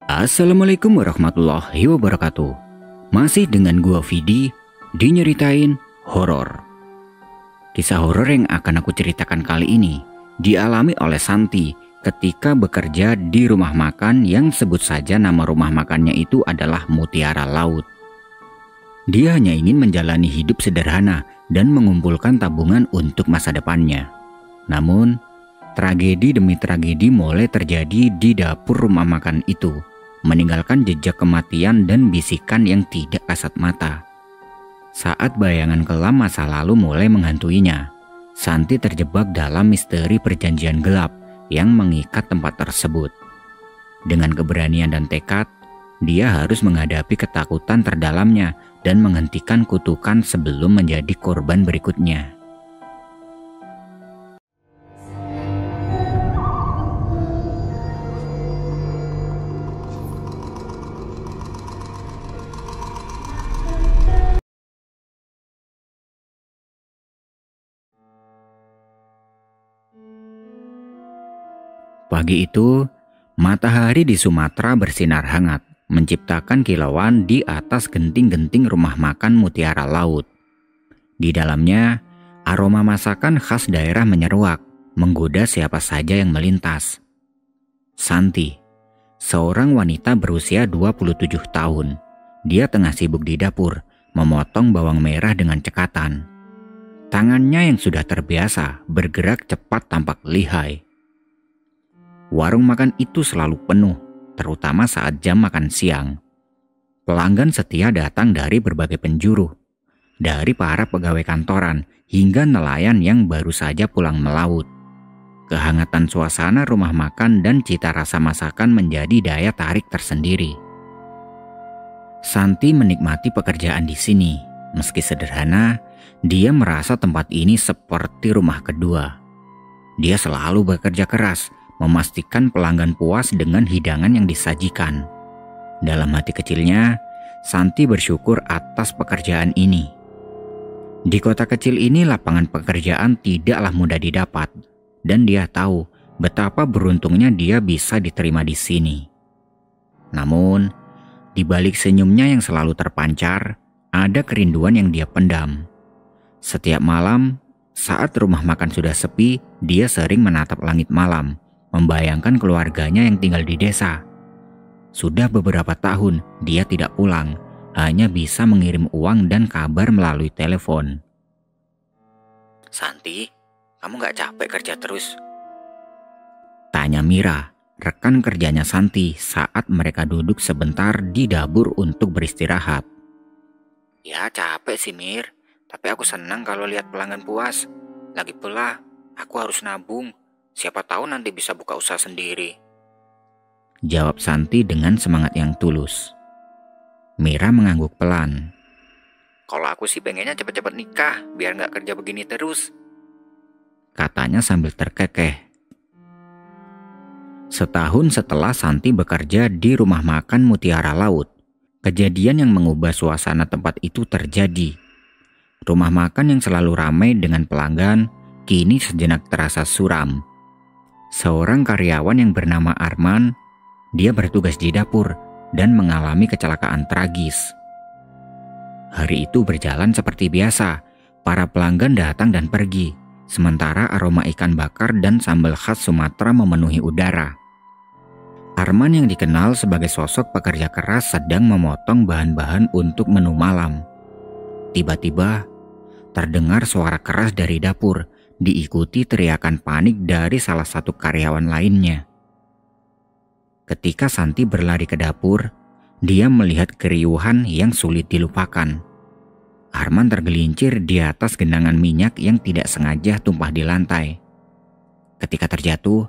Assalamualaikum warahmatullahi wabarakatuh. Masih dengan gua Vidi di Nyeritain Horor. Kisah horor yang akan aku ceritakan kali ini dialami oleh Santi ketika bekerja di rumah makan yang sebut saja nama rumah makannya itu adalah Mutiara Laut. Dia hanya ingin menjalani hidup sederhana dan mengumpulkan tabungan untuk masa depannya. Namun, tragedi demi tragedi mulai terjadi di dapur rumah makan itu, meninggalkan jejak kematian dan bisikan yang tidak kasat mata. Saat bayangan kelam masa lalu mulai menghantuinya, Santi terjebak dalam misteri perjanjian gelap yang mengikat tempat tersebut. Dengan keberanian dan tekad, dia harus menghadapi ketakutan terdalamnya dan menghentikan kutukan sebelum menjadi korban berikutnya. Pagi itu, matahari di Sumatera bersinar hangat, menciptakan kilauan di atas genting-genting rumah makan Mutiara Laut. Di dalamnya, aroma masakan khas daerah menyeruak, menggoda siapa saja yang melintas. Santi, seorang wanita berusia 27 tahun. Dia tengah sibuk di dapur, memotong bawang merah dengan cekatan. Tangannya yang sudah terbiasa bergerak cepat tampak lihai. Warung makan itu selalu penuh, terutama saat jam makan siang. Pelanggan setia datang dari berbagai penjuru, dari para pegawai kantoran hingga nelayan yang baru saja pulang melaut. Kehangatan suasana rumah makan dan cita rasa masakan menjadi daya tarik tersendiri. Santi menikmati pekerjaan di sini. Meski sederhana, dia merasa tempat ini seperti rumah kedua. Dia selalu bekerja keras, memastikan pelanggan puas dengan hidangan yang disajikan. Dalam hati kecilnya, Santi bersyukur atas pekerjaan ini. Di kota kecil ini lapangan pekerjaan tidaklah mudah didapat, dan dia tahu betapa beruntungnya dia bisa diterima di sini. Namun, di balik senyumnya yang selalu terpancar, ada kerinduan yang dia pendam. Setiap malam, saat rumah makan sudah sepi, dia sering menatap langit malam, membayangkan keluarganya yang tinggal di desa. Sudah beberapa tahun dia tidak pulang, hanya bisa mengirim uang dan kabar melalui telepon. Santi, kamu gak capek kerja terus? Tanya Mira, rekan kerjanya Santi saat mereka duduk sebentar di dapur untuk beristirahat. Ya capek sih Mir, tapi aku senang kalau lihat pelanggan puas. Lagi pula, aku harus nabung. Siapa tahu nanti bisa buka usaha sendiri. Jawab Santi dengan semangat yang tulus. Mira mengangguk pelan. Kalau aku sih pengennya cepet-cepet nikah, biar gak kerja begini terus, katanya sambil terkekeh. Setahun setelah Santi bekerja di rumah makan Mutiara Laut, kejadian yang mengubah suasana tempat itu terjadi. Rumah makan yang selalu ramai dengan pelanggan, kini sejenak terasa suram. Seorang karyawan yang bernama Arman, dia bertugas di dapur dan mengalami kecelakaan tragis. Hari itu berjalan seperti biasa, para pelanggan datang dan pergi, sementara aroma ikan bakar dan sambal khas Sumatera memenuhi udara. Arman yang dikenal sebagai sosok pekerja keras sedang memotong bahan-bahan untuk menu malam. Tiba-tiba, terdengar suara keras dari dapur, diikuti teriakan panik dari salah satu karyawan lainnya. Ketika Santi berlari ke dapur, dia melihat keriuhan yang sulit dilupakan. Arman tergelincir di atas genangan minyak yang tidak sengaja tumpah di lantai. Ketika terjatuh,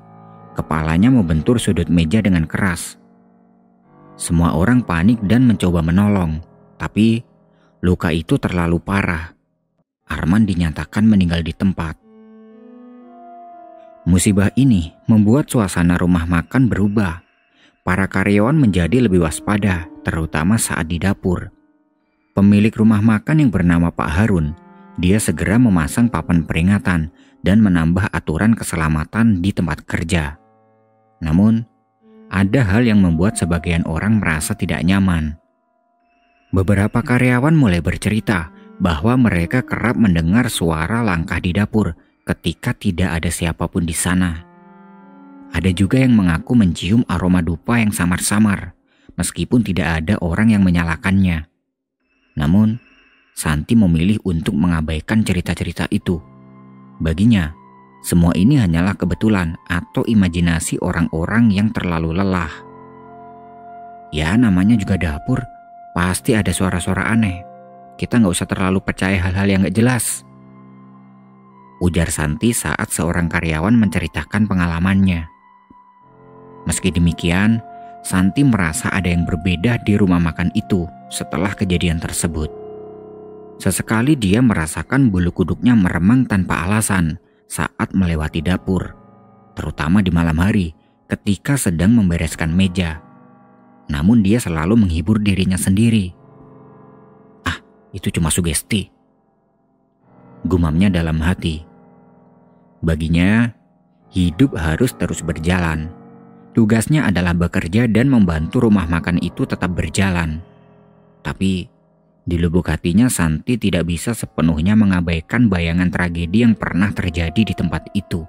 kepalanya membentur sudut meja dengan keras. Semua orang panik dan mencoba menolong, tapi luka itu terlalu parah. Arman dinyatakan meninggal di tempat. Musibah ini membuat suasana rumah makan berubah. Para karyawan menjadi lebih waspada, terutama saat di dapur. Pemilik rumah makan yang bernama Pak Harun, dia segera memasang papan peringatan dan menambah aturan keselamatan di tempat kerja. Namun, ada hal yang membuat sebagian orang merasa tidak nyaman. Beberapa karyawan mulai bercerita bahwa mereka kerap mendengar suara langkah di dapur ketika tidak ada siapapun di sana. Ada juga yang mengaku mencium aroma dupa yang samar-samar, meskipun tidak ada orang yang menyalakannya. Namun, Santi memilih untuk mengabaikan cerita-cerita itu. Baginya, semua ini hanyalah kebetulan atau imajinasi orang-orang yang terlalu lelah. Ya, namanya juga dapur, pasti ada suara-suara aneh. Kita nggak usah terlalu percaya hal-hal yang nggak jelas, ujar Santi saat seorang karyawan menceritakan pengalamannya. Meski demikian, Santi merasa ada yang berbeda di rumah makan itu setelah kejadian tersebut. Sesekali dia merasakan bulu kuduknya meremang tanpa alasan saat melewati dapur, terutama di malam hari ketika sedang membereskan meja. Namun dia selalu menghibur dirinya sendiri. "Ah, itu cuma sugesti," gumamnya dalam hati. Baginya, hidup harus terus berjalan. Tugasnya adalah bekerja dan membantu rumah makan itu tetap berjalan. Tapi di lubuk hatinya Santi tidak bisa sepenuhnya mengabaikan bayangan tragedi yang pernah terjadi di tempat itu.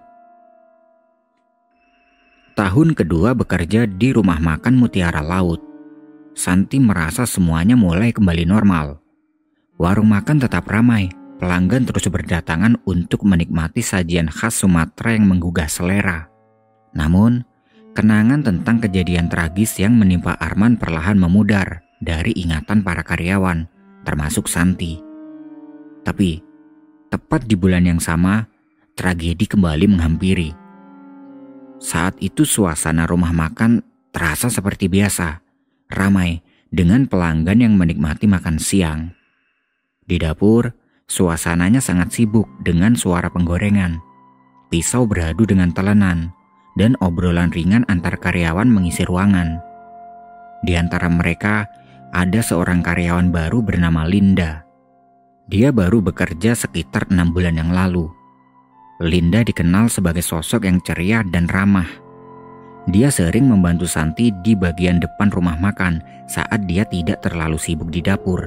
Tahun kedua bekerja di rumah makan Mutiara Laut, Santi merasa semuanya mulai kembali normal. Warung makan tetap ramai, pelanggan terus berdatangan untuk menikmati sajian khas Sumatera yang menggugah selera. Namun, kenangan tentang kejadian tragis yang menimpa Arman perlahan memudar dari ingatan para karyawan, termasuk Santi. Tapi, tepat di bulan yang sama, tragedi kembali menghampiri. Saat itu suasana rumah makan terasa seperti biasa, ramai dengan pelanggan yang menikmati makan siang. Di dapur, suasananya sangat sibuk dengan suara penggorengan, pisau beradu dengan telenan, dan obrolan ringan antar karyawan mengisi ruangan. Di antara mereka, ada seorang karyawan baru bernama Linda. Dia baru bekerja sekitar 6 bulan yang lalu. Linda dikenal sebagai sosok yang ceria dan ramah. Dia sering membantu Santi di bagian depan rumah makan saat dia tidak terlalu sibuk di dapur.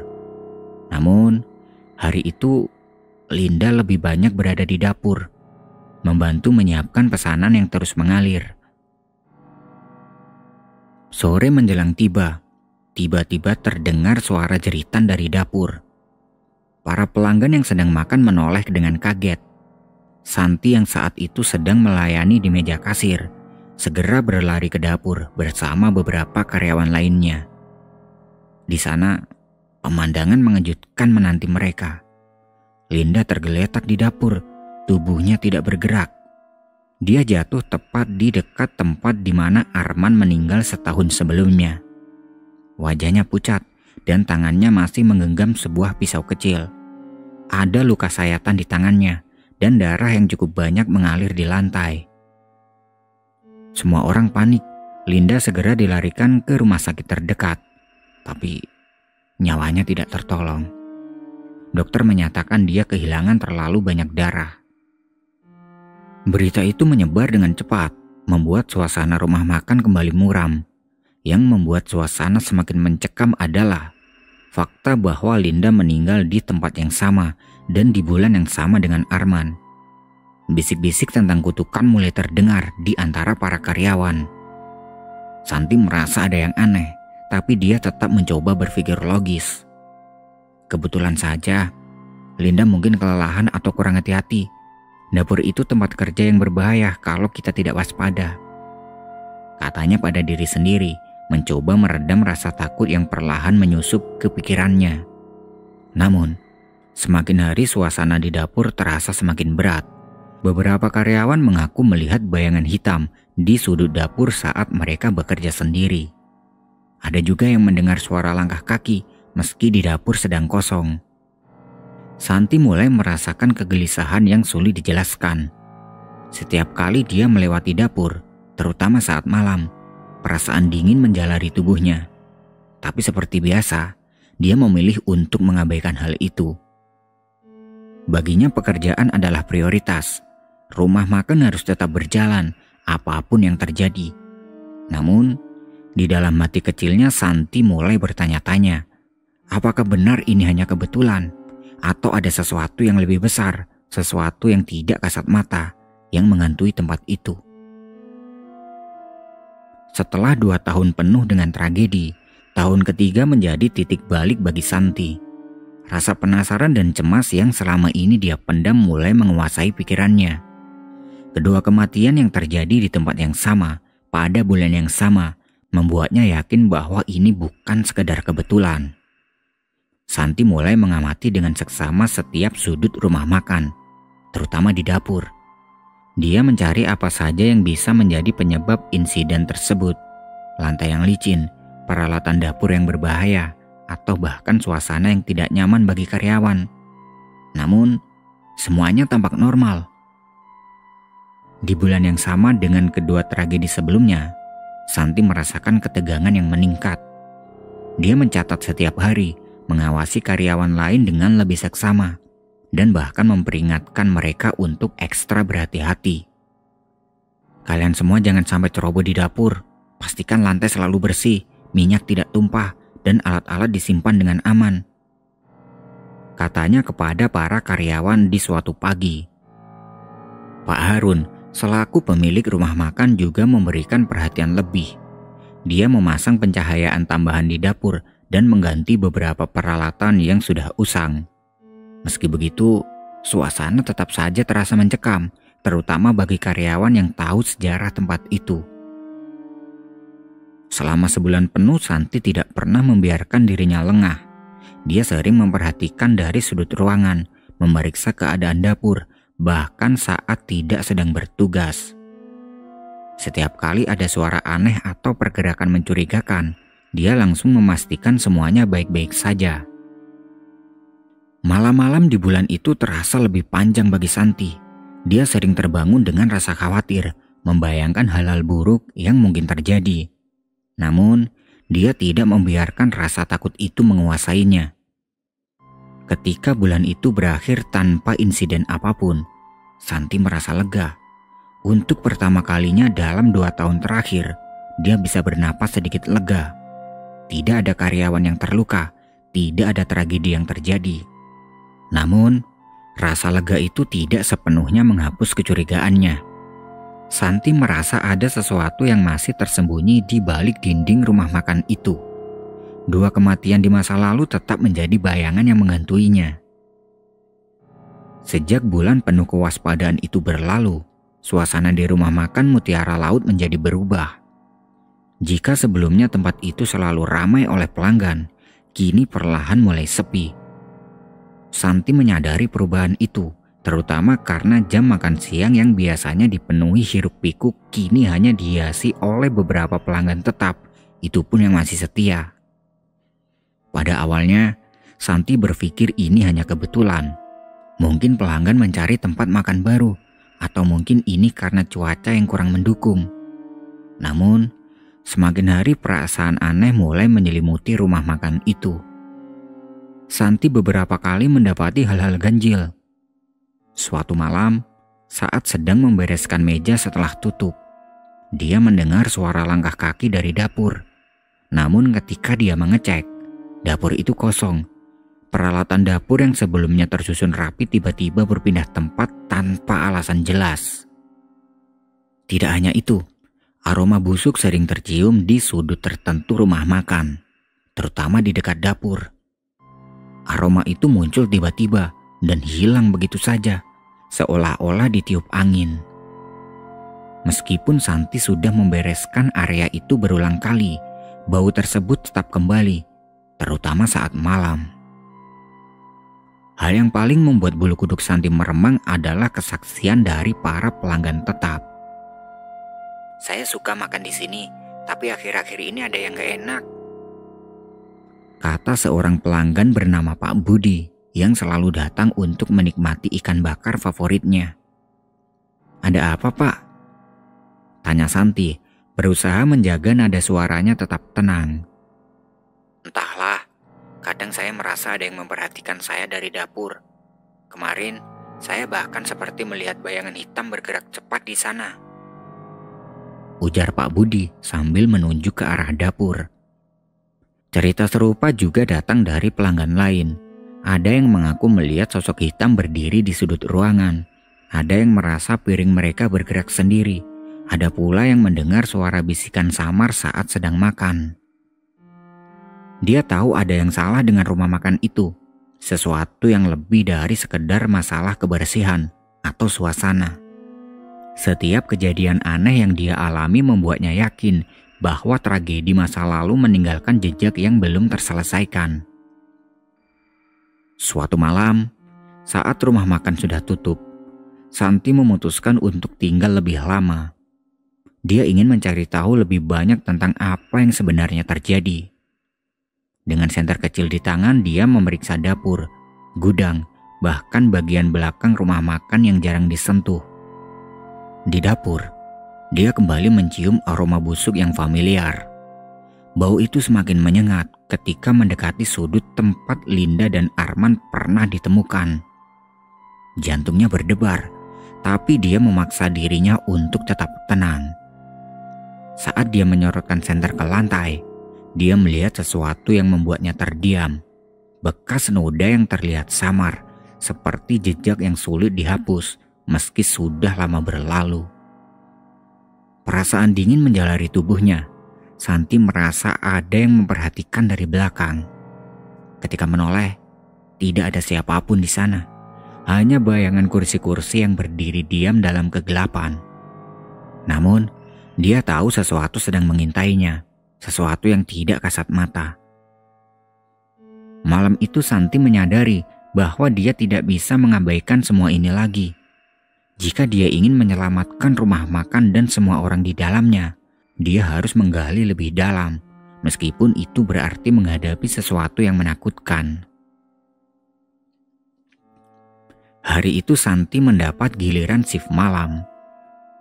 Namun, hari itu Linda lebih banyak berada di dapur, membantu menyiapkan pesanan yang terus mengalir. Sore menjelang tiba-tiba terdengar suara jeritan dari dapur. Para pelanggan yang sedang makan menoleh dengan kaget. Santi yang saat itu sedang melayani di meja kasir segera berlari ke dapur bersama beberapa karyawan lainnya. Di sana, pemandangan mengejutkan menanti mereka. Linda tergeletak di dapur, tubuhnya tidak bergerak. Dia jatuh tepat di dekat tempat di mana Arman meninggal setahun sebelumnya. Wajahnya pucat dan tangannya masih menggenggam sebuah pisau kecil. Ada luka sayatan di tangannya dan darah yang cukup banyak mengalir di lantai. Semua orang panik. Linda segera dilarikan ke rumah sakit terdekat, tapi nyawanya tidak tertolong. Dokter menyatakan dia kehilangan terlalu banyak darah. Berita itu menyebar dengan cepat, membuat suasana rumah makan kembali muram. Yang membuat suasana semakin mencekam adalah fakta bahwa Linda meninggal di tempat yang sama dan di bulan yang sama dengan Arman. Bisik-bisik tentang kutukan mulai terdengar di antara para karyawan. Santi merasa ada yang aneh, tapi dia tetap mencoba berpikir logis. Kebetulan saja, Linda mungkin kelelahan atau kurang hati-hati. Dapur itu tempat kerja yang berbahaya kalau kita tidak waspada, katanya pada diri sendiri, mencoba meredam rasa takut yang perlahan menyusup ke pikirannya. Namun, semakin hari suasana di dapur terasa semakin berat. Beberapa karyawan mengaku melihat bayangan hitam di sudut dapur saat mereka bekerja sendiri. Ada juga yang mendengar suara langkah kaki meski di dapur sedang kosong. Santi mulai merasakan kegelisahan yang sulit dijelaskan. Setiap kali dia melewati dapur, terutama saat malam, perasaan dingin menjalari tubuhnya. Tapi seperti biasa, dia memilih untuk mengabaikan hal itu. Baginya pekerjaan adalah prioritas. Rumah makan harus tetap berjalan, apapun yang terjadi. Namun, Di dalam hati kecilnya Santi mulai bertanya-tanya, apakah benar ini hanya kebetulan? Atau ada sesuatu yang lebih besar, sesuatu yang tidak kasat mata, yang menghantui tempat itu? Setelah 2 tahun penuh dengan tragedi, tahun ketiga menjadi titik balik bagi Santi. Rasa penasaran dan cemas yang selama ini dia pendam mulai menguasai pikirannya. Kedua kematian yang terjadi di tempat yang sama, pada bulan yang sama, membuatnya yakin bahwa ini bukan sekedar kebetulan. Santi mulai mengamati dengan seksama setiap sudut rumah makan, terutama di dapur. Dia mencari apa saja yang bisa menjadi penyebab insiden tersebut. Lantai yang licin, peralatan dapur yang berbahaya, atau bahkan suasana yang tidak nyaman bagi karyawan. Namun, semuanya tampak normal. Di bulan yang sama dengan kedua tragedi sebelumnya, Santi merasakan ketegangan yang meningkat. Dia mencatat setiap hari, mengawasi karyawan lain dengan lebih seksama, dan bahkan memperingatkan mereka untuk ekstra berhati-hati. Kalian semua jangan sampai ceroboh di dapur. Pastikan lantai selalu bersih, minyak tidak tumpah, dan alat-alat disimpan dengan aman, katanya kepada para karyawan di suatu pagi. Pak Harun, selaku pemilik rumah makan, juga memberikan perhatian lebih. Dia memasang pencahayaan tambahan di dapur dan mengganti beberapa peralatan yang sudah usang. Meski begitu, suasana tetap saja terasa mencekam, terutama bagi karyawan yang tahu sejarah tempat itu. Selama sebulan penuh Santi tidak pernah membiarkan dirinya lengah. Dia sering memperhatikan dari sudut ruangan, memeriksa keadaan dapur, bahkan saat tidak sedang bertugas. Setiap kali ada suara aneh atau pergerakan mencurigakan, dia langsung memastikan semuanya baik-baik saja. Malam-malam di bulan itu terasa lebih panjang bagi Santi. Dia sering terbangun dengan rasa khawatir, membayangkan hal-hal buruk yang mungkin terjadi. Namun, dia tidak membiarkan rasa takut itu menguasainya. Ketika bulan itu berakhir tanpa insiden apapun, Santi merasa lega. Untuk pertama kalinya dalam 2 tahun terakhir, dia bisa bernapas sedikit lega. Tidak ada karyawan yang terluka, tidak ada tragedi yang terjadi. Namun, rasa lega itu tidak sepenuhnya menghapus kecurigaannya. Santi merasa ada sesuatu yang masih tersembunyi di balik dinding rumah makan itu. 2 kematian di masa lalu tetap menjadi bayangan yang menghantuinya. Sejak bulan penuh kewaspadaan itu berlalu, suasana di rumah makan Mutiara Laut menjadi berubah. Jika sebelumnya tempat itu selalu ramai oleh pelanggan, kini perlahan mulai sepi. Santi menyadari perubahan itu, terutama karena jam makan siang yang biasanya dipenuhi hiruk-pikuk kini hanya dihiasi oleh beberapa pelanggan tetap, itu pun yang masih setia. Pada awalnya, Santi berpikir ini hanya kebetulan. Mungkin pelanggan mencari tempat makan baru, atau mungkin ini karena cuaca yang kurang mendukung. Namun, semakin hari perasaan aneh mulai menyelimuti rumah makan itu. Santi beberapa kali mendapati hal-hal ganjil. Suatu malam, saat sedang membereskan meja setelah tutup, dia mendengar suara langkah kaki dari dapur. Namun ketika dia mengecek, dapur itu kosong. Peralatan dapur yang sebelumnya tersusun rapi tiba-tiba berpindah tempat tanpa alasan jelas. Tidak hanya itu, aroma busuk sering tercium di sudut tertentu rumah makan, terutama di dekat dapur. Aroma itu muncul tiba-tiba dan hilang begitu saja, seolah-olah ditiup angin. Meskipun Santi sudah membereskan area itu berulang kali, bau tersebut tetap kembali, terutama saat malam. Hal yang paling membuat bulu kuduk Santi meremang adalah kesaksian dari para pelanggan tetap. Saya suka makan di sini, tapi akhir-akhir ini ada yang gak enak, kata seorang pelanggan bernama Pak Budi yang selalu datang untuk menikmati ikan bakar favoritnya. Ada apa, Pak? Tanya Santi, berusaha menjaga nada suaranya tetap tenang. Entahlah, kadang saya merasa ada yang memperhatikan saya dari dapur. Kemarin, saya bahkan seperti melihat bayangan hitam bergerak cepat di sana. ujar Pak Budi sambil menunjuk ke arah dapur. Cerita serupa juga datang dari pelanggan lain. Ada yang mengaku melihat sosok hitam berdiri di sudut ruangan. Ada yang merasa piring mereka bergerak sendiri. Ada pula yang mendengar suara bisikan samar saat sedang makan. Dia tahu ada yang salah dengan rumah makan itu. Sesuatu yang lebih dari sekedar masalah kebersihan atau suasana. Setiap kejadian aneh yang dia alami membuatnya yakin bahwa tragedi masa lalu meninggalkan jejak yang belum terselesaikan. Suatu malam, saat rumah makan sudah tutup, Santi memutuskan untuk tinggal lebih lama. Dia ingin mencari tahu lebih banyak tentang apa yang sebenarnya terjadi. Dengan senter kecil di tangan, dia memeriksa dapur, gudang, bahkan bagian belakang rumah makan yang jarang disentuh. Di dapur, dia kembali mencium aroma busuk yang familiar. Bau itu semakin menyengat ketika mendekati sudut tempat Linda dan Arman pernah ditemukan. Jantungnya berdebar, tapi dia memaksa dirinya untuk tetap tenang. Saat dia menyorotkan senter ke lantai, dia melihat sesuatu yang membuatnya terdiam. Bekas noda yang terlihat samar, seperti jejak yang sulit dihapus meski sudah lama berlalu. Perasaan dingin menjalari tubuhnya. Santi merasa ada yang memperhatikan dari belakang. Ketika menoleh, tidak ada siapapun di sana. Hanya bayangan kursi-kursi yang berdiri diam dalam kegelapan. Namun, dia tahu sesuatu sedang mengintainya. Sesuatu yang tidak kasat mata. Malam itu Santi menyadari bahwa dia tidak bisa mengabaikan semua ini lagi. Jika dia ingin menyelamatkan rumah makan dan semua orang di dalamnya, dia harus menggali lebih dalam, meskipun itu berarti menghadapi sesuatu yang menakutkan. Hari itu Santi mendapat giliran shift malam.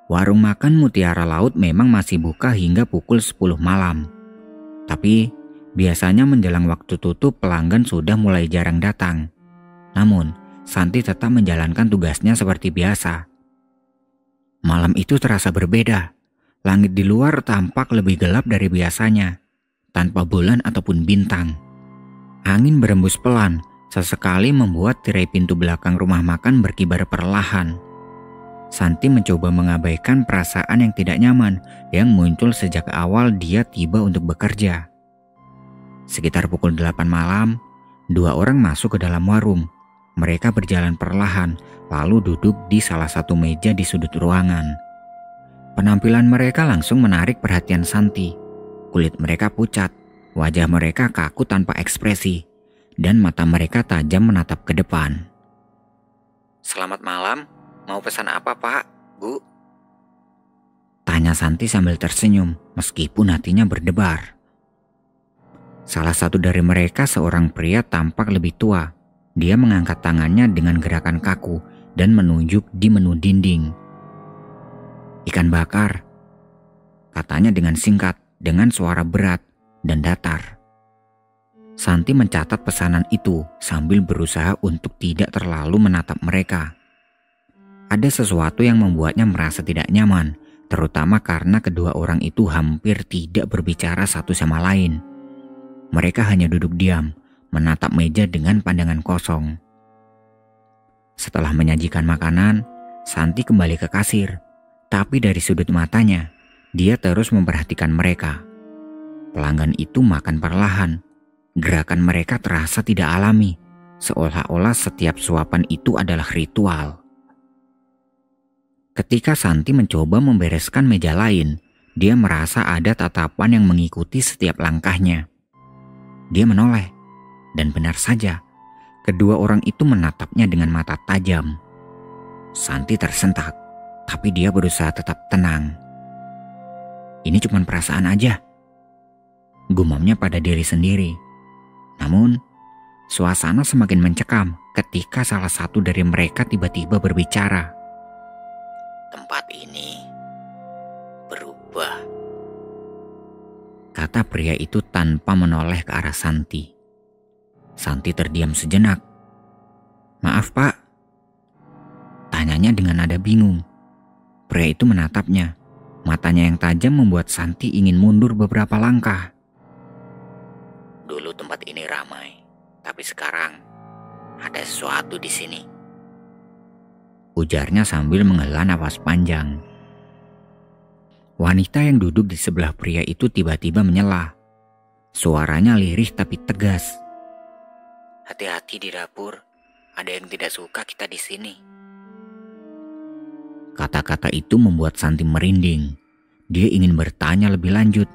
Warung makan Mutiara Laut memang masih buka hingga pukul 10 malam. Tapi biasanya menjelang waktu tutup pelanggan sudah mulai jarang datang. Namun Santi tetap menjalankan tugasnya seperti biasa. Malam itu terasa berbeda. Langit di luar tampak lebih gelap dari biasanya, tanpa bulan ataupun bintang. Angin berembus pelan, sesekali membuat tirai pintu belakang rumah makan berkibar perlahan. Santi mencoba mengabaikan perasaan yang tidak nyaman yang muncul sejak awal dia tiba untuk bekerja. Sekitar pukul 8 malam, 2 orang masuk ke dalam warung. Mereka berjalan perlahan, lalu duduk di salah satu meja di sudut ruangan. Penampilan mereka langsung menarik perhatian Santi. Kulit mereka pucat, wajah mereka kaku tanpa ekspresi, dan mata mereka tajam menatap ke depan. Selamat malam, mau pesan apa Pak, Bu? Tanya Santi sambil tersenyum meskipun hatinya berdebar. Salah satu dari mereka seorang pria tampak lebih tua. Dia mengangkat tangannya dengan gerakan kaku dan menunjuk di menu dinding. Ikan bakar, katanya dengan singkat, dengan suara berat dan datar. Santi mencatat pesanan itu sambil berusaha untuk tidak terlalu menatap mereka. Ada sesuatu yang membuatnya merasa tidak nyaman, terutama karena kedua orang itu hampir tidak berbicara satu sama lain. Mereka hanya duduk diam, menatap meja dengan pandangan kosong. Setelah menyajikan makanan, Santi kembali ke kasir. Tapi dari sudut matanya, dia terus memperhatikan mereka. Pelanggan itu makan perlahan. Gerakan mereka terasa tidak alami, seolah-olah setiap suapan itu adalah ritual. Ketika Santi mencoba membereskan meja lain, dia merasa ada tatapan yang mengikuti setiap langkahnya. Dia menoleh, dan benar saja, kedua orang itu menatapnya dengan mata tajam. Santi tersentak, tapi dia berusaha tetap tenang. Ini cuma perasaan aja, gumamnya pada diri sendiri. Namun, suasana semakin mencekam ketika salah satu dari mereka tiba-tiba berbicara. Tempat ini berubah, kata pria itu tanpa menoleh ke arah Santi. Santi terdiam sejenak. Maaf Pak, tanyanya dengan nada bingung. Pria itu menatapnya, Matanya yang tajam membuat Santi ingin mundur beberapa langkah. Dulu tempat ini ramai, tapi sekarang ada sesuatu di sini. Ujarnya sambil menghela napas panjang. Wanita yang duduk di sebelah pria itu tiba-tiba menyela. Suaranya lirih tapi tegas. Hati-hati di dapur, ada yang tidak suka kita di sini. Kata-kata itu membuat Santi merinding. Dia ingin bertanya lebih lanjut,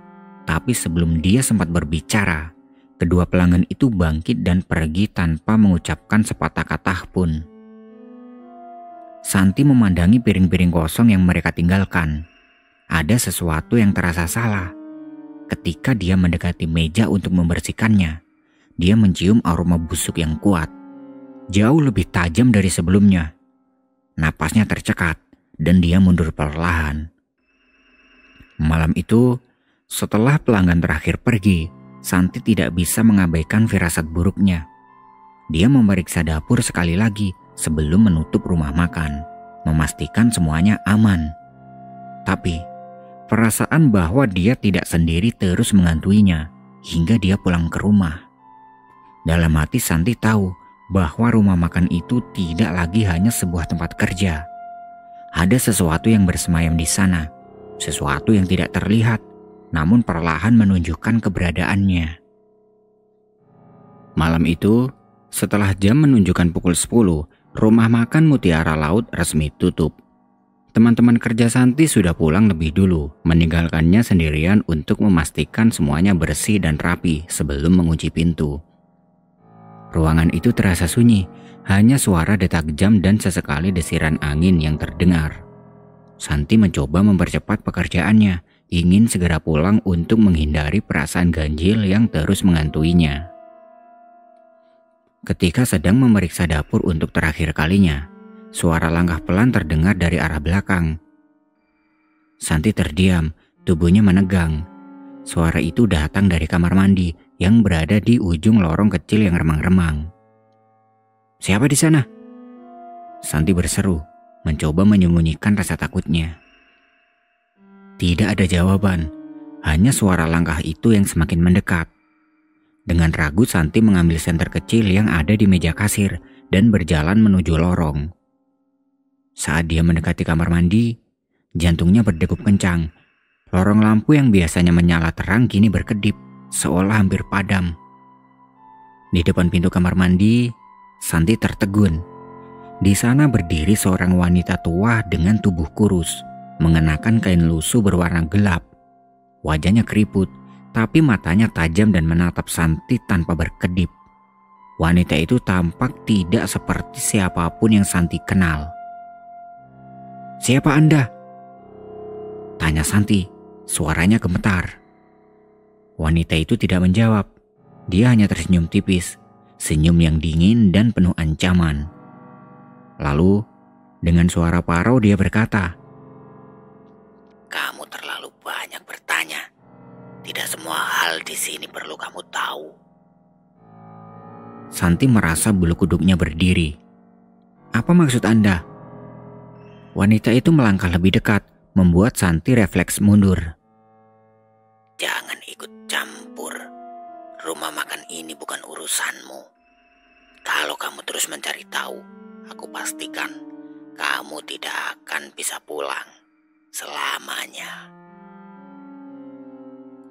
tapi sebelum dia sempat berbicara, kedua pelanggan itu bangkit dan pergi tanpa mengucapkan sepatah kata pun. Santi memandangi piring-piring kosong yang mereka tinggalkan. Ada sesuatu yang terasa salah. Ketika dia mendekati meja untuk membersihkannya, dia mencium aroma busuk yang kuat. Jauh lebih tajam dari sebelumnya. Napasnya tercekat dan dia mundur perlahan. Malam itu, setelah pelanggan terakhir pergi, Santi tidak bisa mengabaikan firasat buruknya. Dia memeriksa dapur sekali lagi sebelum menutup rumah makan, memastikan semuanya aman. Tapi, perasaan bahwa dia tidak sendiri terus menghantui-nya hingga dia pulang ke rumah. Dalam hati Santi tahu bahwa rumah makan itu tidak lagi hanya sebuah tempat kerja. Ada sesuatu yang bersemayam di sana, sesuatu yang tidak terlihat, namun perlahan menunjukkan keberadaannya. Malam itu, setelah jam menunjukkan pukul 10, rumah makan Mutiara Laut resmi tutup. Teman-teman kerja Santi sudah pulang lebih dulu, meninggalkannya sendirian untuk memastikan semuanya bersih dan rapi sebelum mengunci pintu. Ruangan itu terasa sunyi, hanya suara detak jam dan sesekali desiran angin yang terdengar. Santi mencoba mempercepat pekerjaannya, ingin segera pulang untuk menghindari perasaan ganjil yang terus menghantuinya. Ketika sedang memeriksa dapur untuk terakhir kalinya, suara langkah pelan terdengar dari arah belakang. Santi terdiam, tubuhnya menegang. Suara itu datang dari kamar mandi yang berada di ujung lorong kecil yang remang-remang. "Siapa di sana?" Santi berseru, mencoba menyembunyikan rasa takutnya. Tidak ada jawaban, hanya suara langkah itu yang semakin mendekat. Dengan ragu Santi mengambil senter kecil yang ada di meja kasir dan berjalan menuju lorong. Saat dia mendekati kamar mandi, jantungnya berdegup kencang. Lorong lampu yang biasanya menyala terang kini berkedip, seolah hampir padam. Di depan pintu kamar mandi, Santi tertegun. Di sana berdiri seorang wanita tua dengan tubuh kurus, mengenakan kain lusuh berwarna gelap. Wajahnya keriput, tapi matanya tajam dan menatap Santi tanpa berkedip. Wanita itu tampak tidak seperti siapapun yang Santi kenal. "Siapa Anda?" tanya Santi. Suaranya gemetar. Wanita itu tidak menjawab. Dia hanya tersenyum tipis, senyum yang dingin dan penuh ancaman. Lalu, dengan suara parau dia berkata, "Kamu terlalu banyak bertanya. Tidak semua hal di sini perlu kamu tahu." Santi merasa bulu kuduknya berdiri. "Apa maksud Anda?" Wanita itu melangkah lebih dekat, membuat Santi refleks mundur. "Jangan ikut campur. Rumah makan ini bukan urusanmu. Kalau kamu terus mencari tahu, aku pastikan kamu tidak akan bisa pulang selamanya."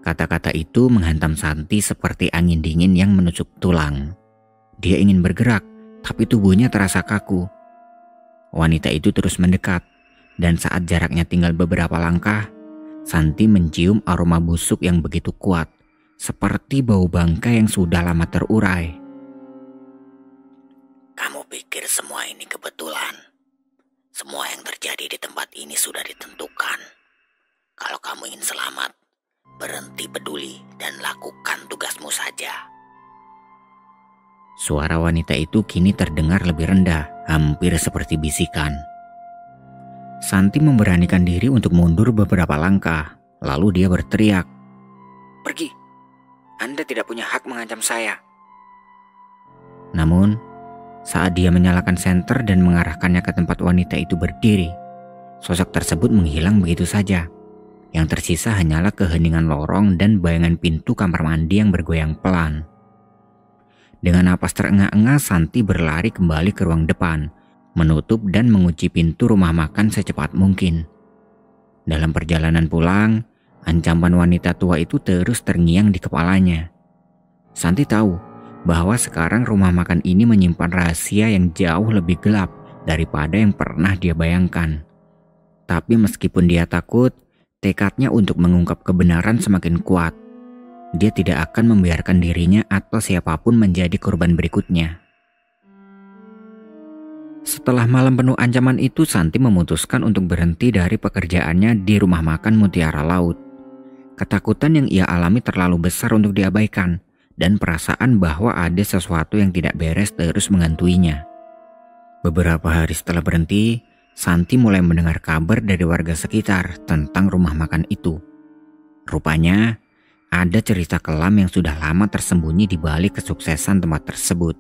Kata-kata itu menghantam Santi seperti angin dingin yang menusuk tulang. Dia ingin bergerak, tapi tubuhnya terasa kaku. Wanita itu terus mendekat, dan saat jaraknya tinggal beberapa langkah, Santi mencium aroma busuk yang begitu kuat, seperti bau bangkai yang sudah lama terurai. "Kamu pikir semua ini kebetulan? Semua yang terjadi di tempat ini sudah ditentukan. Kalau kamu ingin selamat, berhenti peduli dan lakukan tugasmu saja." Suara wanita itu kini terdengar lebih rendah, hampir seperti bisikan. Santi memberanikan diri untuk mundur beberapa langkah, lalu dia berteriak, "Pergi! Anda tidak punya hak mengancam saya." Namun, saat dia menyalakan senter dan mengarahkannya ke tempat wanita itu berdiri, sosok tersebut menghilang begitu saja. Yang tersisa hanyalah keheningan lorong dan bayangan pintu kamar mandi yang bergoyang pelan. Dengan napas terengah-engah, Santi berlari kembali ke ruang depan, menutup dan mengunci pintu rumah makan secepat mungkin. Dalam perjalanan pulang, ancaman wanita tua itu terus terngiang di kepalanya. Santi tahu bahwa sekarang rumah makan ini menyimpan rahasia yang jauh lebih gelap daripada yang pernah dia bayangkan. Tapi meskipun dia takut, tekadnya untuk mengungkap kebenaran semakin kuat. Dia tidak akan membiarkan dirinya atau siapapun menjadi korban berikutnya. Setelah malam penuh ancaman itu, Santi memutuskan untuk berhenti dari pekerjaannya di rumah makan Mutiara Laut. Ketakutan yang ia alami terlalu besar untuk diabaikan, dan perasaan bahwa ada sesuatu yang tidak beres terus menghantui-nya. Beberapa hari setelah berhenti, Santi mulai mendengar kabar dari warga sekitar tentang rumah makan itu. Rupanya, ada cerita kelam yang sudah lama tersembunyi di balik kesuksesan tempat tersebut.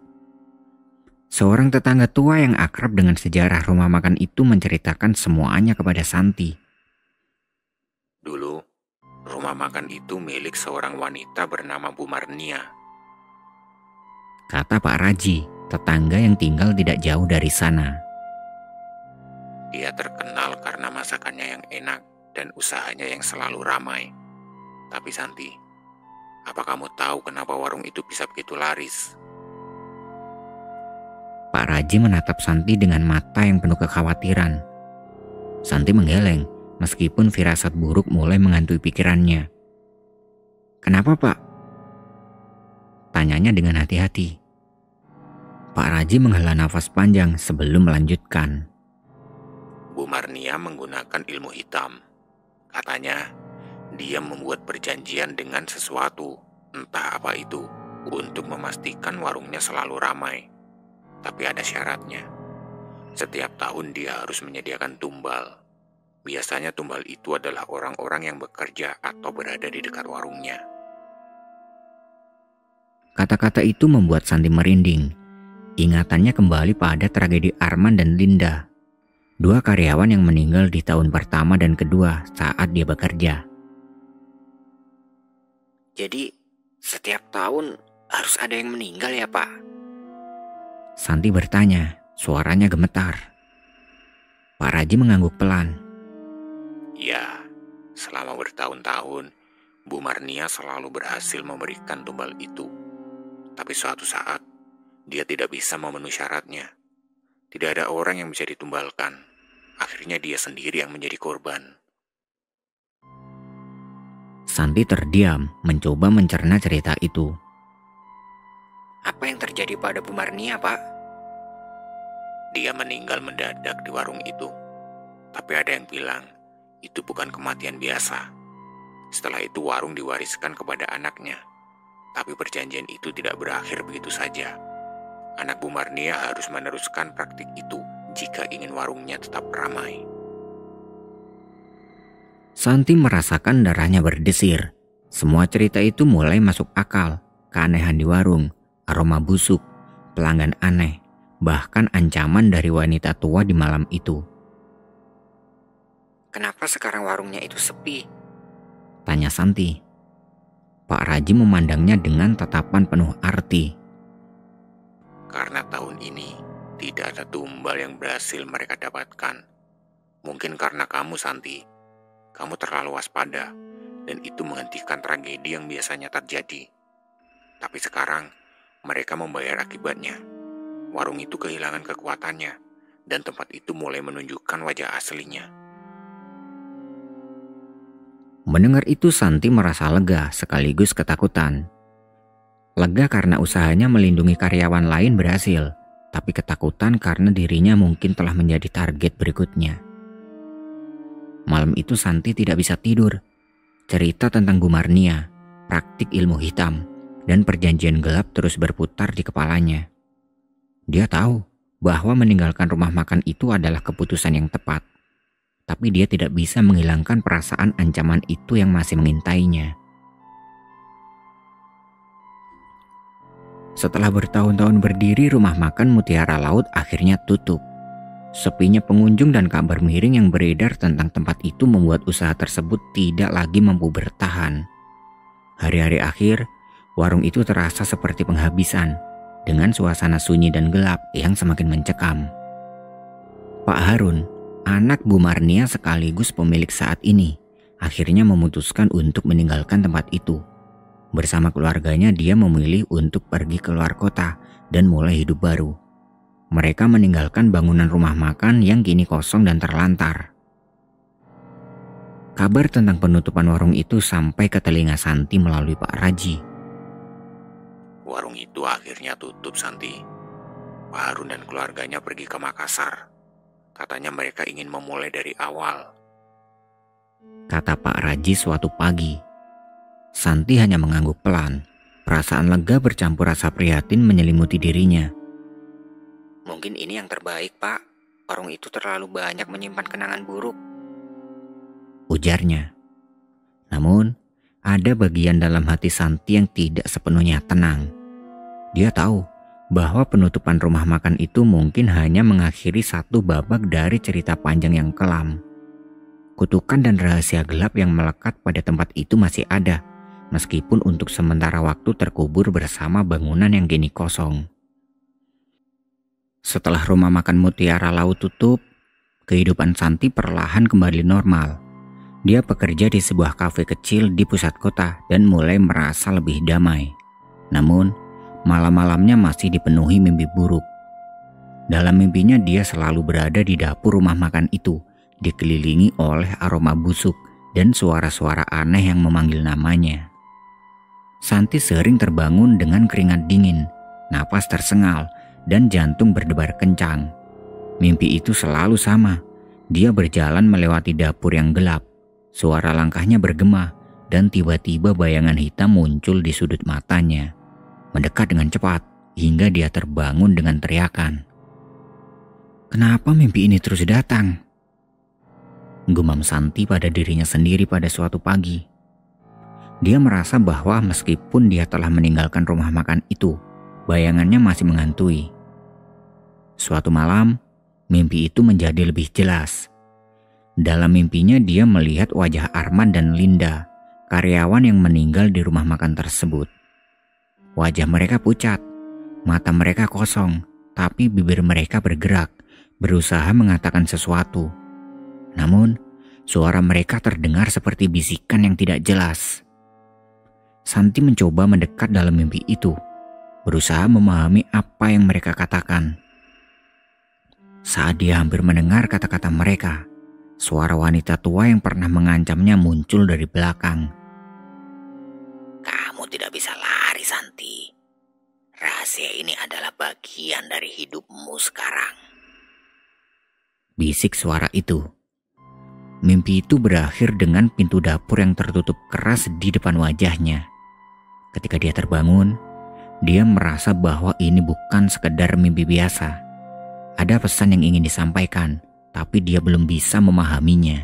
Seorang tetangga tua yang akrab dengan sejarah rumah makan itu menceritakan semuanya kepada Santi. Dulu, rumah makan itu milik seorang wanita bernama Bu Marnia, kata Pak Raji, tetangga yang tinggal tidak jauh dari sana. Dia terkenal karena masakannya yang enak dan usahanya yang selalu ramai. Tapi Santi, apa kamu tahu kenapa warung itu bisa begitu laris? Pak Raji menatap Santi dengan mata yang penuh kekhawatiran. Santi menggeleng meskipun firasat buruk mulai menghantui pikirannya. Kenapa, Pak? Tanyanya dengan hati-hati. Pak Raji menghela nafas panjang sebelum melanjutkan. Bu Marnia menggunakan ilmu hitam. Katanya, dia membuat perjanjian dengan sesuatu, entah apa itu, untuk memastikan warungnya selalu ramai. Tapi ada syaratnya. Setiap tahun dia harus menyediakan tumbal. Biasanya tumbal itu adalah orang-orang yang bekerja atau berada di dekat warungnya. Kata-kata itu membuat Santi merinding. Ingatannya kembali pada tragedi Arman dan Linda, dua karyawan yang meninggal di tahun pertama dan kedua saat dia bekerja. Jadi, setiap tahun harus ada yang meninggal ya, Pak? Santi bertanya, suaranya gemetar. Pak Raji mengangguk pelan. Ya, selama bertahun-tahun, Bu Marnia selalu berhasil memberikan tumbal itu. Tapi suatu saat, dia tidak bisa memenuhi syaratnya. Tidak ada orang yang bisa ditumbalkan. Akhirnya dia sendiri yang menjadi korban. Santi terdiam, mencoba mencerna cerita itu. Apa yang terjadi pada Bu Marnia, Pak? Dia meninggal mendadak di warung itu. Tapi ada yang bilang, itu bukan kematian biasa. Setelah itu warung diwariskan kepada anaknya. Tapi perjanjian itu tidak berakhir begitu saja. Anak Bu Marnia harus meneruskan praktik itu jika ingin warungnya tetap ramai. Santi merasakan darahnya berdesir. Semua cerita itu mulai masuk akal. Keanehan di warung, aroma busuk, pelanggan aneh, bahkan ancaman dari wanita tua di malam itu. Kenapa sekarang warungnya itu sepi? Tanya Santi. Pak Raji memandangnya dengan tatapan penuh arti. Karena tahun ini tidak ada tumbal yang berhasil mereka dapatkan. Mungkin karena kamu, Santi. Kamu terlalu waspada, dan itu menghentikan tragedi yang biasanya terjadi. Tapi sekarang, mereka membayar akibatnya. Warung itu kehilangan kekuatannya, dan tempat itu mulai menunjukkan wajah aslinya. Mendengar itu Santi merasa lega sekaligus ketakutan. Lega karena usahanya melindungi karyawan lain berhasil, tapi ketakutan karena dirinya mungkin telah menjadi target berikutnya. Malam itu Santi tidak bisa tidur. Cerita tentang Bu Marnia, praktik ilmu hitam, dan perjanjian gelap terus berputar di kepalanya. Dia tahu bahwa meninggalkan rumah makan itu adalah keputusan yang tepat. Tapi dia tidak bisa menghilangkan perasaan ancaman itu yang masih mengintainya. Setelah bertahun-tahun berdiri, rumah makan Mutiara Laut akhirnya tutup. Sepinya pengunjung dan kabar miring yang beredar tentang tempat itu membuat usaha tersebut tidak lagi mampu bertahan. Hari-hari akhir, warung itu terasa seperti penghabisan, dengan suasana sunyi dan gelap yang semakin mencekam. Pak Harun, anak Bu Marnia sekaligus pemilik saat ini, akhirnya memutuskan untuk meninggalkan tempat itu. Bersama keluarganya dia memilih untuk pergi keluar kota dan mulai hidup baru. Mereka meninggalkan bangunan rumah makan yang kini kosong dan terlantar. Kabar tentang penutupan warung itu sampai ke telinga Santi melalui Pak Raji. Warung itu akhirnya tutup, Santi. Pak Harun dan keluarganya pergi ke Makassar. Katanya mereka ingin memulai dari awal, kata Pak Raji suatu pagi. Santi hanya mengangguk pelan. Perasaan lega bercampur rasa prihatin menyelimuti dirinya. Mungkin ini yang terbaik, Pak. Warung itu terlalu banyak menyimpan kenangan buruk, ujarnya. Namun, ada bagian dalam hati Santi yang tidak sepenuhnya tenang. Dia tahu bahwa penutupan rumah makan itu mungkin hanya mengakhiri satu babak dari cerita panjang yang kelam. Kutukan dan rahasia gelap yang melekat pada tempat itu masih ada, meskipun untuk sementara waktu terkubur bersama bangunan yang kini kosong. Setelah rumah makan Mutiara Laut tutup, kehidupan Santi perlahan kembali normal. Dia bekerja di sebuah kafe kecil di pusat kota dan mulai merasa lebih damai. Namun, malam-malamnya masih dipenuhi mimpi buruk. Dalam mimpinya dia selalu berada di dapur rumah makan itu, dikelilingi oleh aroma busuk dan suara-suara aneh yang memanggil namanya. Santi sering terbangun dengan keringat dingin, napas tersengal, dan jantung berdebar kencang. Mimpi itu selalu sama. Dia berjalan melewati dapur yang gelap. Suara langkahnya bergema, dan tiba-tiba bayangan hitam muncul di sudut matanya. Mendekat dengan cepat, hingga dia terbangun dengan teriakan. Kenapa mimpi ini terus datang? Gumam Santi pada dirinya sendiri pada suatu pagi. Dia merasa bahwa meskipun dia telah meninggalkan rumah makan itu, bayangannya masih menghantui. Suatu malam, mimpi itu menjadi lebih jelas. Dalam mimpinya dia melihat wajah Arman dan Linda, karyawan yang meninggal di rumah makan tersebut. Wajah mereka pucat, mata mereka kosong, tapi bibir mereka bergerak, berusaha mengatakan sesuatu. Namun, suara mereka terdengar seperti bisikan yang tidak jelas. Santi mencoba mendekat dalam mimpi itu, berusaha memahami apa yang mereka katakan. Saat dia hampir mendengar kata-kata mereka, suara wanita tua yang pernah mengancamnya muncul dari belakang. Kamu tidak bisa lari, Santi. Rahasia ini adalah bagian dari hidupmu sekarang, bisik suara itu. Mimpi itu berakhir dengan pintu dapur yang tertutup keras di depan wajahnya. Ketika dia terbangun, dia merasa bahwa ini bukan sekedar mimpi biasa. Ada pesan yang ingin disampaikan, tapi dia belum bisa memahaminya.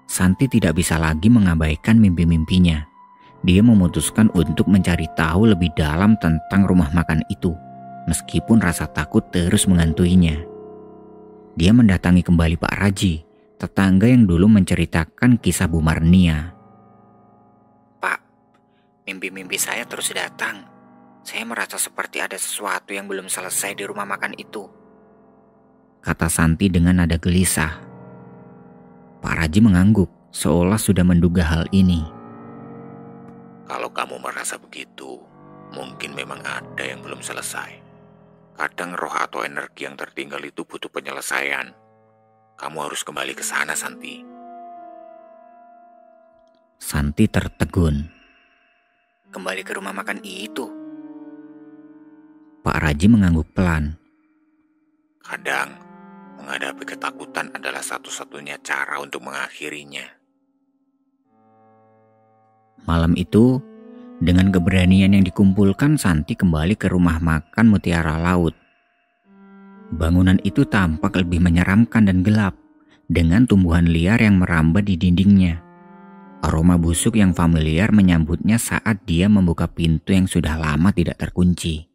Santi tidak bisa lagi mengabaikan mimpi-mimpinya. Dia memutuskan untuk mencari tahu lebih dalam tentang rumah makan itu, meskipun rasa takut terus menghantuinya. Dia mendatangi kembali Pak Raji, tetangga yang dulu menceritakan kisah Bu Marnia. Pak, mimpi-mimpi saya terus datang. Saya merasa seperti ada sesuatu yang belum selesai di rumah makan itu, kata Santi dengan nada gelisah. Pak Raji mengangguk, seolah sudah menduga hal ini. Kalau kamu merasa begitu, mungkin memang ada yang belum selesai. Kadang roh atau energi yang tertinggal itu butuh penyelesaian. Kamu harus kembali ke sana, Santi. Santi tertegun. Kembali ke rumah makan itu? Pak Raji mengangguk pelan. Kadang, menghadapi ketakutan adalah satu-satunya cara untuk mengakhirinya. Malam itu, dengan keberanian yang dikumpulkan, Santi kembali ke rumah makan Mutiara Laut. Bangunan itu tampak lebih menyeramkan dan gelap, dengan tumbuhan liar yang merambat di dindingnya. Aroma busuk yang familiar menyambutnya saat dia membuka pintu yang sudah lama tidak terkunci.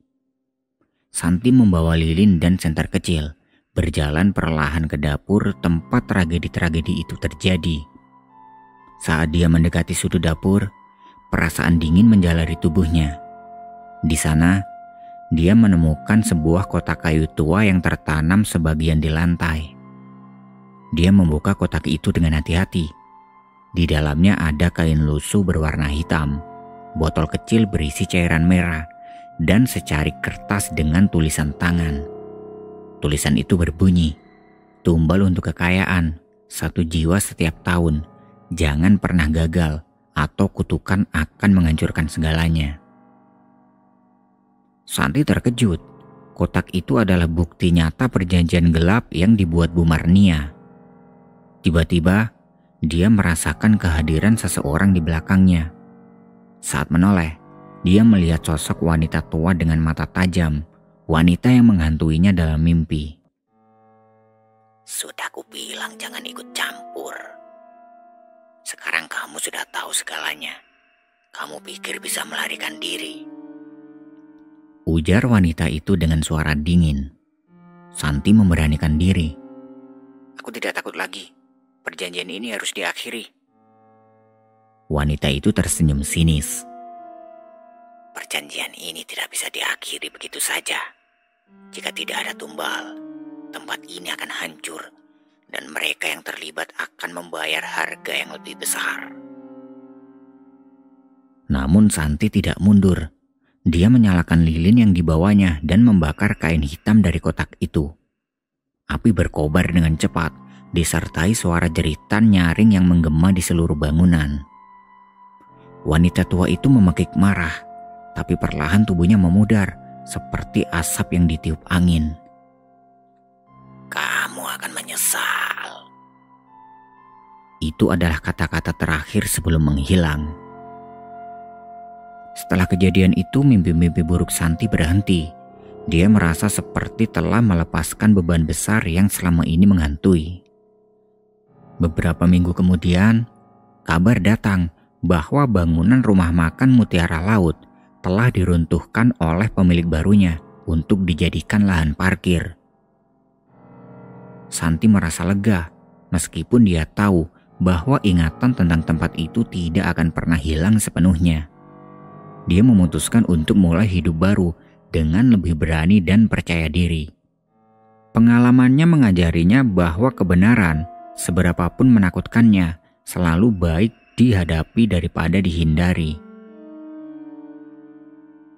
Santi membawa lilin dan senter kecil, berjalan perlahan ke dapur tempat tragedi-tragedi itu terjadi. Saat dia mendekati sudut dapur, perasaan dingin menjalari tubuhnya. Di sana, dia menemukan sebuah kotak kayu tua yang tertanam sebagian di lantai. Dia membuka kotak itu dengan hati-hati. Di dalamnya ada kain lusuh berwarna hitam, botol kecil berisi cairan merah, dan secarik kertas dengan tulisan tangan. Tulisan itu berbunyi, "Tumbal untuk kekayaan, 1 jiwa setiap tahun. Jangan pernah gagal, atau kutukan akan menghancurkan segalanya." Santi terkejut. Kotak itu adalah bukti nyata perjanjian gelap yang dibuat Bu Marnia. Tiba-tiba, dia merasakan kehadiran seseorang di belakangnya. Saat menoleh, dia melihat sosok wanita tua dengan mata tajam, wanita yang menghantuinya dalam mimpi. Sudah kubilang jangan ikut campur. Sekarang kamu sudah tahu segalanya. Kamu pikir bisa melarikan diri? Ujar wanita itu dengan suara dingin. Santi memberanikan diri. Aku tidak takut lagi. Perjanjian ini harus diakhiri. Wanita itu tersenyum sinis. Perjanjian ini tidak bisa diakhiri begitu saja. Jika tidak ada tumbal, tempat ini akan hancur dan mereka yang terlibat akan membayar harga yang lebih besar. Namun Santi tidak mundur. Dia menyalakan lilin yang dibawanya dan membakar kain hitam dari kotak itu. Api berkobar dengan cepat, disertai suara jeritan nyaring yang menggema di seluruh bangunan. Wanita tua itu memekik marah, tapi perlahan tubuhnya memudar seperti asap yang ditiup angin. Kamu akan menyesal. Itu adalah kata-kata terakhir sebelum menghilang. Setelah kejadian itu, mimpi-mimpi buruk Santi berhenti. Dia merasa seperti telah melepaskan beban besar yang selama ini menghantui. Beberapa minggu kemudian, kabar datang bahwa bangunan rumah makan Mutiara Laut telah diruntuhkan oleh pemilik barunya untuk dijadikan lahan parkir. Santi merasa lega, meskipun dia tahu bahwa ingatan tentang tempat itu tidak akan pernah hilang sepenuhnya. Dia memutuskan untuk mulai hidup baru dengan lebih berani dan percaya diri. Pengalamannya mengajarinya bahwa kebenaran, seberapapun menakutkannya, selalu baik dihadapi daripada dihindari.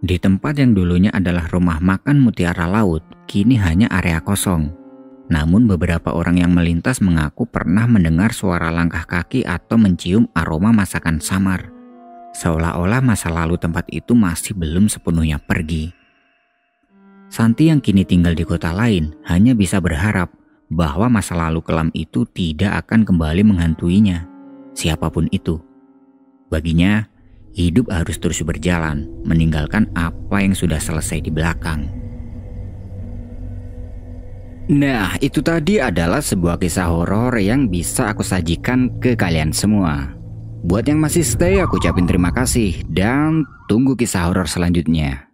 Di tempat yang dulunya adalah rumah makan Mutiara Laut, kini hanya area kosong. Namun beberapa orang yang melintas mengaku pernah mendengar suara langkah kaki atau mencium aroma masakan samar. Seolah-olah masa lalu tempat itu masih belum sepenuhnya pergi. Santi yang kini tinggal di kota lain hanya bisa berharap bahwa masa lalu kelam itu tidak akan kembali menghantuinya, siapapun itu. Baginya, hidup harus terus berjalan, meninggalkan apa yang sudah selesai di belakang. Nah, itu tadi adalah sebuah kisah horor yang bisa aku sajikan ke kalian semua. Buat yang masih stay, aku ucapin terima kasih dan tunggu kisah horor selanjutnya.